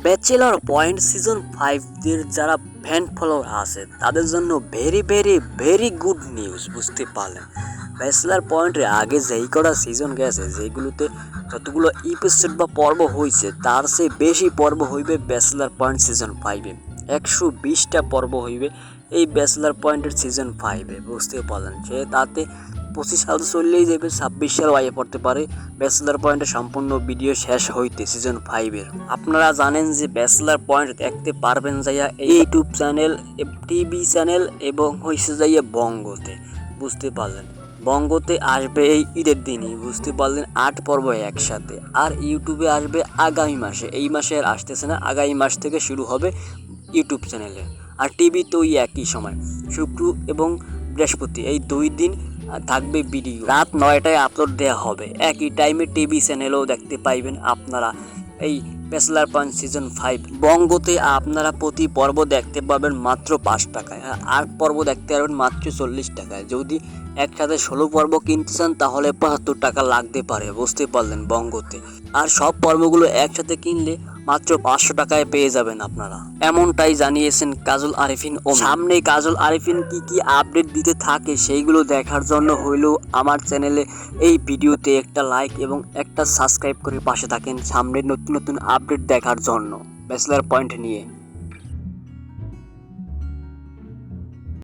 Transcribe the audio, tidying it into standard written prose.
Bachelor point season 5 দের যারা fan follower আছে তাদের জন্য very very very good news, বুঝতে পারলেন। ব্যাচেলর পয়েন্টের আগে যেই কটা সিজন গেছে, যেগুলোতে যতগুলো এপিসোড বা পর্ব হয়েছে তার চেয়ে বেশি পর্ব হইবে ব্যাচেলর পয়েন্ট সিজন 5-এ। 120টা পর্ব হইবে এই ব্যাচেলর পয়েন্টের সিজন 5-এ, বুঝতে পারলেন। সে তাতে 25 সাল চললেই যাবে, 26 সাল আইয়ে পড়তে পারে ব্যাচেলর পয়েন্টের সম্পূর্ণ ভিডিও শেষ হইতে সিজন 5-এর। আপনারা জানেন যে ব্যাচেলর পয়েন্ট দেখতে পারবেন যাইয়া ইউটিউব চ্যানেল, টিভি চ্যানেল এবং হইছে যাইয়া বঙ্গতে, বুঝতে পারলেন। বঙ্গতে আসবে এই ঈদের দিনই, বুঝতে পারলেন, 8 পর্ব একসাথে। আর ইউটিউবে আসবে আগামী মাসে, এই মাসে আর আসতেছে না, আগামী মাস থেকে শুরু হবে ইউটিউব চ্যানেলে। আর টিভি তো ওই একই সময়, শুক্র এবং বৃহস্পতি, এই 2 দিন থাকবে ভিডিও। রাত 9টায় আপলোড দেওয়া হবে, একই টাইমে টিভি চ্যানেলেও দেখতে পাইবেন আপনারা এই ব্যাচেলর পয়েন্ট সিজন 5। বঙ্গতে আপনারা প্রতি পর্ব দেখতে পাবেন মাত্র 5 টাকায়, আর 8 পর্ব দেখতে পারবেন মাত্র 40 টাকায়। যদি একসাথে 16 পর্ব কিনতে চান তাহলে 75 টাকা লাগতে পারে, বুঝতে পারলেন, বঙ্গতে। আর সব পর্বগুলো একসাথে কিনলে মাত্র 500 টাকায় পেয়ে যাবেন আপনারা, এমনটাই জানিয়েছেন কাজল আরিফিন। ও সামনে কাজল আরিফিন কি কি আপডেট দিতে থাকে সেইগুলো দেখার জন্য হইলেও আমার চ্যানেলে এই ভিডিওতে একটা লাইক এবং একটা সাবস্ক্রাইব করে পাশে থাকেন সামনে নতুন নতুন আপডেট দেখার জন্য ব্যাচেলর পয়েন্ট নিয়ে।